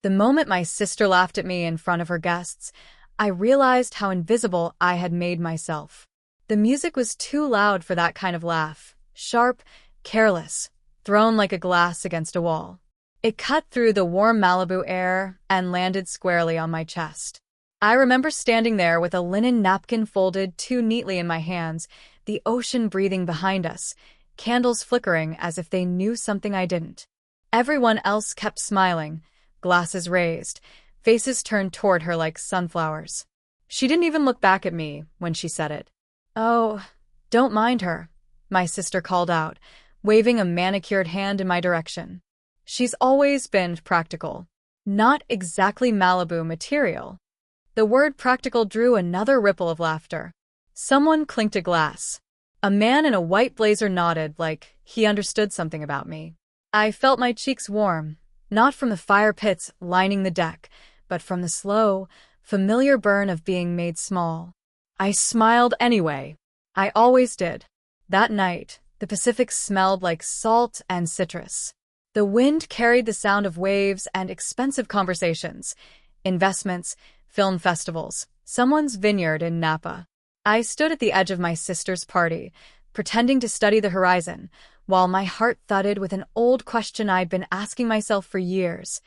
The moment my sister laughed at me in front of her guests, I realized how invisible I had made myself. The music was too loud for that kind of laugh, sharp, careless, thrown like a glass against a wall. It cut through the warm Malibu air and landed squarely on my chest. I remember standing there with a linen napkin folded too neatly in my hands, the ocean breathing behind us, candles flickering as if they knew something I didn't. Everyone else kept smiling, glasses raised, faces turned toward her like sunflowers. She didn't even look back at me when she said it. "Oh, don't mind her," my sister called out, waving a manicured hand in my direction. "She's always been practical. Not exactly Malibu material." The word practical drew another ripple of laughter. Someone clinked a glass. A man in a white blazer nodded like he understood something about me. I felt my cheeks warm, not from the fire pits lining the deck, but from the slow, familiar burn of being made small. I smiled anyway. I always did. That night, the Pacific smelled like salt and citrus. The wind carried the sound of waves and expensive conversations, investments, film festivals, someone's vineyard in Napa. I stood at the edge of my sister's party, pretending to study the horizon, while my heart thudded with an old question I'd been asking myself for years.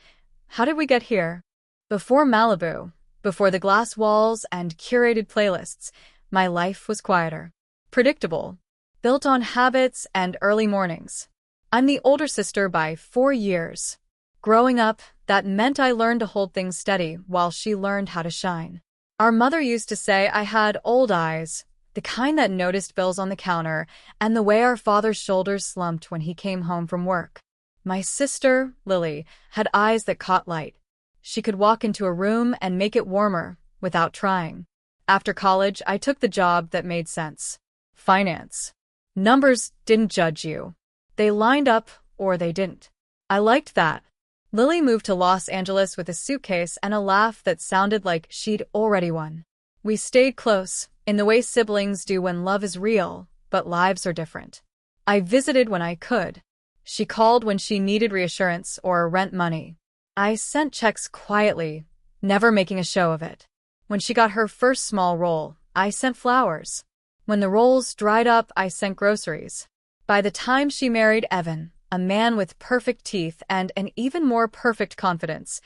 How did we get here? Before Malibu, before the glass walls and curated playlists, my life was quieter, predictable, built on habits and early mornings. I'm the older sister by 4 years. Growing up, that meant I learned to hold things steady while she learned how to shine. Our mother used to say I had old eyes, the kind that noticed bills on the counter and the way our father's shoulders slumped when he came home from work. My sister, Lily, had eyes that caught light. She could walk into a room and make it warmer without trying. After college, I took the job that made sense. Finance. Numbers didn't judge you. They lined up or they didn't. I liked that. Lily moved to Los Angeles with a suitcase and a laugh that sounded like she'd already won. We stayed close, in the way siblings do when love is real, but lives are different. I visited when I could. She called when she needed reassurance or rent money. I sent checks quietly, never making a show of it. When she got her first small role, I sent flowers. When the rolls dried up, I sent groceries. By the time she married Evan, a man with perfect teeth and an even more perfect confidence,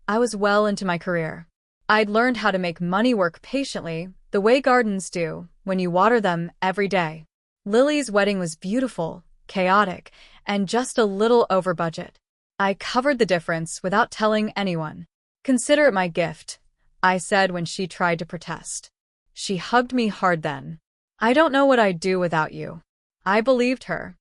I was well into my career. I'd learned how to make money work patiently, the way gardens do, when you water them every day. Lily's wedding was beautiful, chaotic, and just a little over budget. I covered the difference without telling anyone. "Consider it my gift," I said when she tried to protest. She hugged me hard then. "I don't know what I'd do without you." I believed her.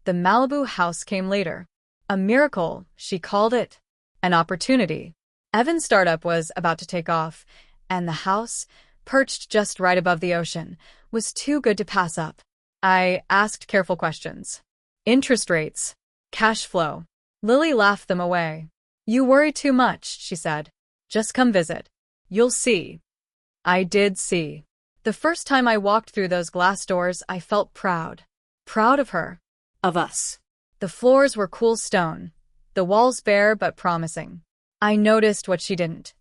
The Malibu house came later. A miracle, she called it. An opportunity. Evan's startup was about to take off, and the house, perched just right above the ocean, was too good to pass up. I asked careful questions. Interest rates. Cash flow. Lily laughed them away. "You worry too much," she said. "Just come visit. You'll see." I did see. The first time I walked through those glass doors, I felt proud. Proud of her. Of us. The floors were cool stone, the walls bare but promising. I noticed what she didn't.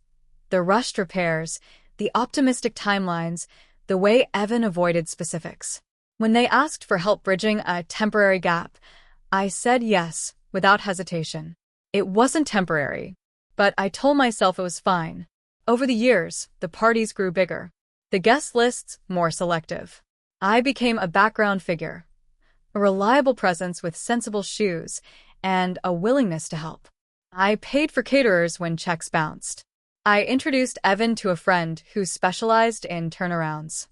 The rushed repairs, the optimistic timelines, the way Evan avoided specifics. When they asked for help bridging a temporary gap, I said yes, without hesitation. It wasn't temporary, but I told myself it was fine. Over the years, the parties grew bigger. The guest lists more selective. I became a background figure. A reliable presence with sensible shoes, and a willingness to help. I paid for caterers when checks bounced. I introduced Evan to a friend who specialized in turnarounds.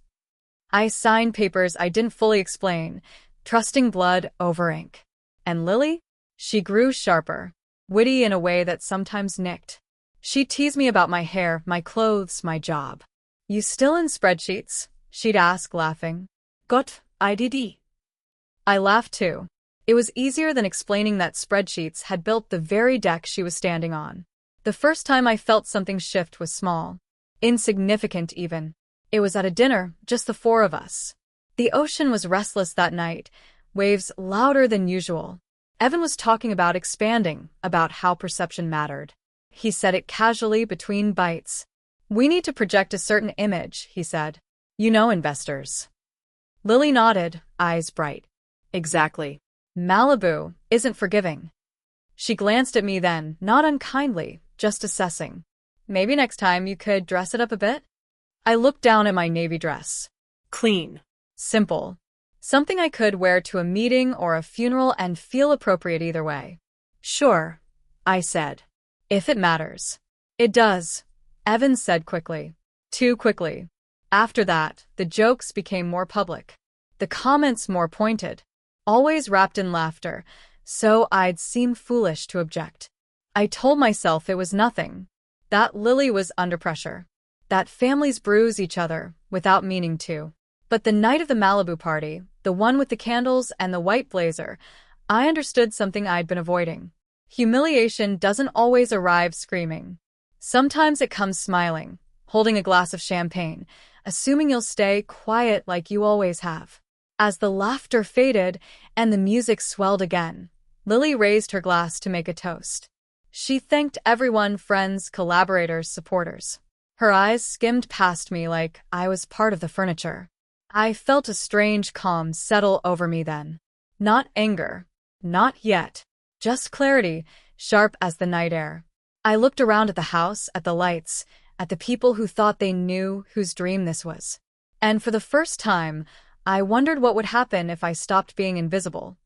I signed papers I didn't fully explain, trusting blood over ink. And Lily? She grew sharper, witty in a way that sometimes nicked. She'd tease me about my hair, my clothes, my job. "You still in spreadsheets?" she'd ask, laughing. "Gott, IDD." I laughed too. It was easier than explaining that spreadsheets had built the very deck she was standing on. The first time I felt something shift was small. Insignificant even. It was at a dinner, just the 4 of us. The ocean was restless that night, waves louder than usual. Evan was talking about expanding, about how perception mattered. He said it casually between bites. We need to project a certain image, he said. You know, investors. Lily nodded, eyes bright. Exactly. Malibu isn't forgiving. She glanced at me then, not unkindly, just assessing. Maybe next time you could dress it up a bit? I looked down at my navy dress. Clean. Simple. Something I could wear to a meeting or a funeral and feel appropriate either way. Sure, I said. If it matters. It does, Evans said quickly. Too quickly. After that, the jokes became more public. The comments more pointed. Always wrapped in laughter, so I'd seem foolish to object. I told myself it was nothing. That Lily was under pressure. That families bruise each other, without meaning to. But the night of the Malibu party, the one with the candles and the white blazer, I understood something I'd been avoiding. Humiliation doesn't always arrive screaming. Sometimes it comes smiling, holding a glass of champagne, assuming you'll stay quiet like you always have. As the laughter faded and the music swelled again, Lily raised her glass to make a toast. She thanked everyone, friends, collaborators, supporters. Her eyes skimmed past me like I was part of the furniture. I felt a strange calm settle over me then. Not anger. Not yet. Just clarity, sharp as the night air. I looked around at the house, at the lights, at the people who thought they knew whose dream this was. And for the first time, I wondered what would happen if I stopped being invisible.